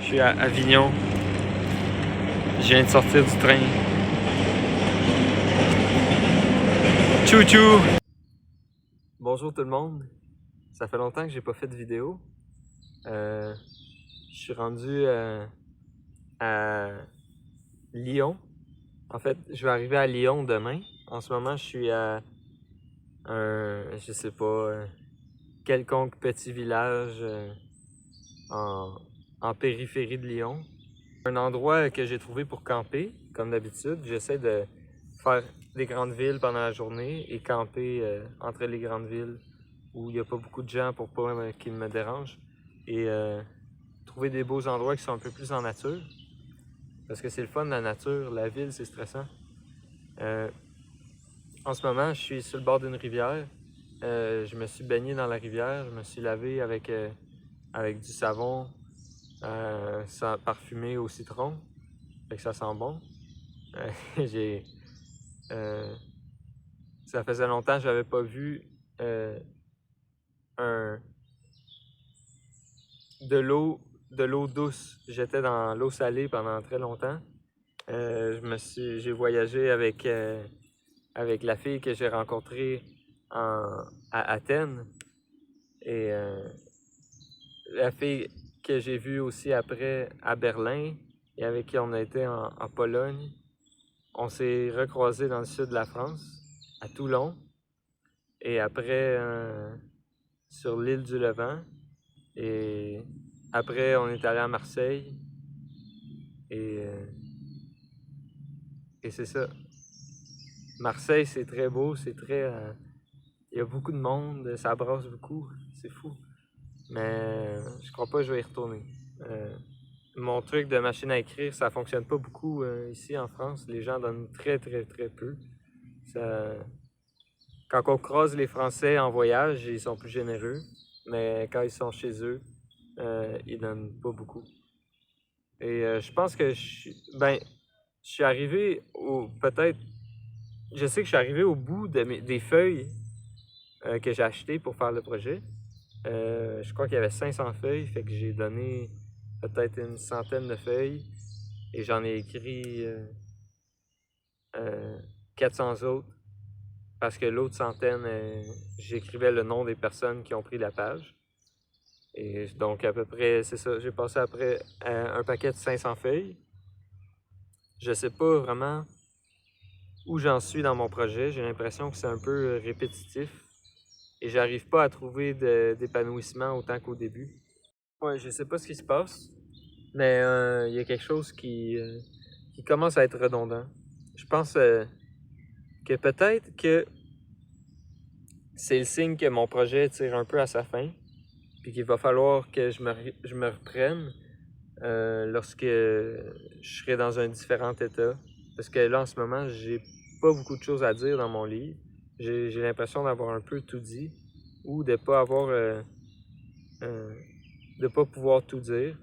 Je suis à Avignon. Je viens de sortir du train. Tchou-tchou! Bonjour tout le monde. Ça fait longtemps que j'ai pas fait de vidéo. Je suis rendu à Lyon. En fait, je vais arriver à Lyon demain. En ce moment, je suis à je sais pas, quelconque petit village en périphérie de Lyon. Un endroit que j'ai trouvé pour camper, comme d'habitude. J'essaie de faire des grandes villes pendant la journée et camper entre les grandes villes où il n'y a pas beaucoup de gens pour pas qu'ils me dérangent. Et trouver des beaux endroits qui sont un peu plus en nature. Parce que c'est le fun, la nature. La ville, c'est stressant. En ce moment, je suis sur le bord d'une rivière. Je me suis baigné dans la rivière. Je me suis lavé avec du savon parfumé au citron. Fait que ça sent bon. Ça faisait longtemps que j'avais pas vu de l'eau douce. J'étais dans l'eau salée pendant très longtemps. J'ai voyagé avec la fille que j'ai rencontrée à Athènes et la fille que j'ai vue aussi après à Berlin et avec qui on a été en Pologne. On s'est recroisés dans le sud de la France, à Toulon, et après sur l'île du Levant. Et après, on est allé à Marseille. Et c'est ça. Marseille, c'est très beau, c'est très... il y a beaucoup de monde, ça brasse beaucoup, c'est fou. Mais je crois pas que je vais y retourner. Mon truc de machine à écrire, ça fonctionne pas beaucoup ici en France. Les gens donnent très peu. Quand on croise les Français en voyage, ils sont plus généreux. Mais quand ils sont chez eux, ils donnent pas beaucoup. Et je pense que je suis arrivé je sais que je suis arrivé au bout des feuilles que j'ai achetées pour faire le projet. Je crois qu'il y avait 500 feuilles, fait que j'ai donné peut-être une centaine de feuilles et j'en ai écrit 400 autres parce que l'autre centaine, j'écrivais le nom des personnes qui ont pris la page. Et donc à peu près, c'est ça, j'ai passé après un paquet de 500 feuilles. Je sais pas vraiment où j'en suis dans mon projet, j'ai l'impression que c'est un peu répétitif et j'arrive pas à trouver d'épanouissement autant qu'au début. Ouais, je sais pas ce qui se passe, mais il y a quelque chose qui commence à être redondant. Je pense que peut-être que c'est le signe que mon projet tire un peu à sa fin, puis qu'il va falloir que je me reprenne lorsque je serai dans un différent état. Parce que là, en ce moment, j'ai pas beaucoup de choses à dire dans mon livre. J'ai l'impression d'avoir un peu tout dit ou de pas avoir de pas pouvoir tout dire.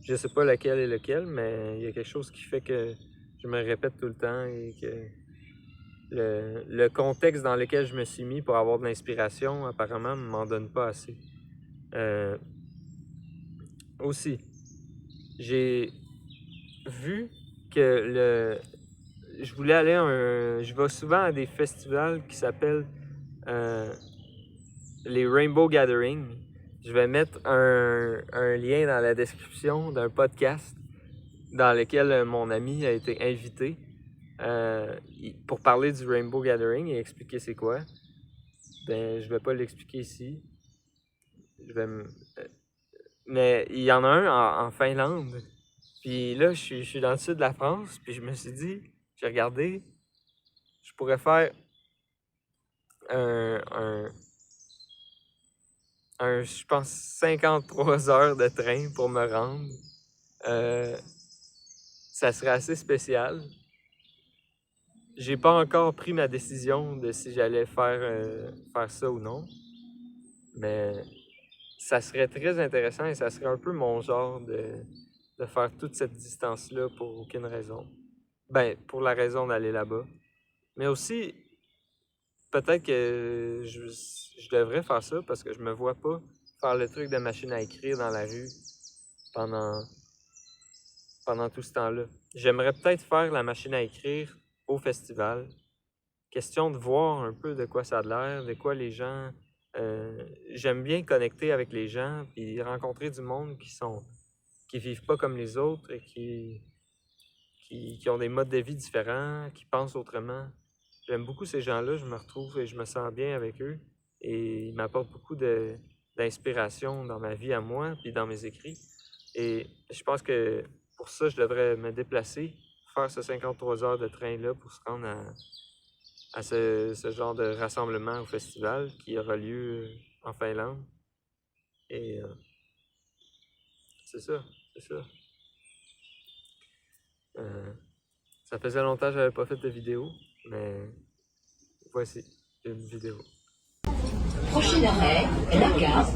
Je sais pas lequel est lequel, mais il y a quelque chose qui fait que je me répète tout le temps et que le contexte dans lequel je me suis mis pour avoir de l'inspiration, apparemment, ne m'en donne pas assez. Aussi, j'ai vu que je voulais aller je vais souvent à des festivals qui s'appellent les Rainbow Gathering. Je vais mettre un lien dans la description d'un podcast dans lequel mon ami a été invité pour parler du Rainbow Gathering et expliquer c'est quoi. Ben, je vais pas l'expliquer ici. Mais il y en a un en Finlande. Puis là, je suis dans le sud de la France, puis je me suis dit, j'ai regardé, je pourrais faire un je pense, 53 heures de train pour me rendre. Ça serait assez spécial. J'ai pas encore pris ma décision de si j'allais faire ça ou non. Mais ça serait très intéressant et ça serait un peu mon genre de faire toute cette distance-là pour aucune raison. Ben, pour la raison d'aller là-bas. Mais aussi, peut-être que je devrais faire ça parce que je me vois pas faire le truc de machine à écrire dans la rue pendant pendant tout ce temps-là. J'aimerais peut-être faire la machine à écrire au festival. Question de voir un peu de quoi ça a l'air, de quoi les gens... j'aime bien connecter avec les gens, puis rencontrer du monde qui vivent pas comme les autres et qui ont des modes de vie différents, qui pensent autrement. J'aime beaucoup ces gens-là, je me retrouve et je me sens bien avec eux. Et ils m'apportent beaucoup d'inspiration dans ma vie à moi, puis dans mes écrits. Et je pense que pour ça, je devrais me déplacer, faire ce 53 heures de train-là pour se rendre à ce genre de rassemblement au festival qui aura lieu en Finlande. Et c'est ça, c'est ça. Ça faisait longtemps que j'avais pas fait de vidéo, mais voici une vidéo. Prochain arrêt, la gare.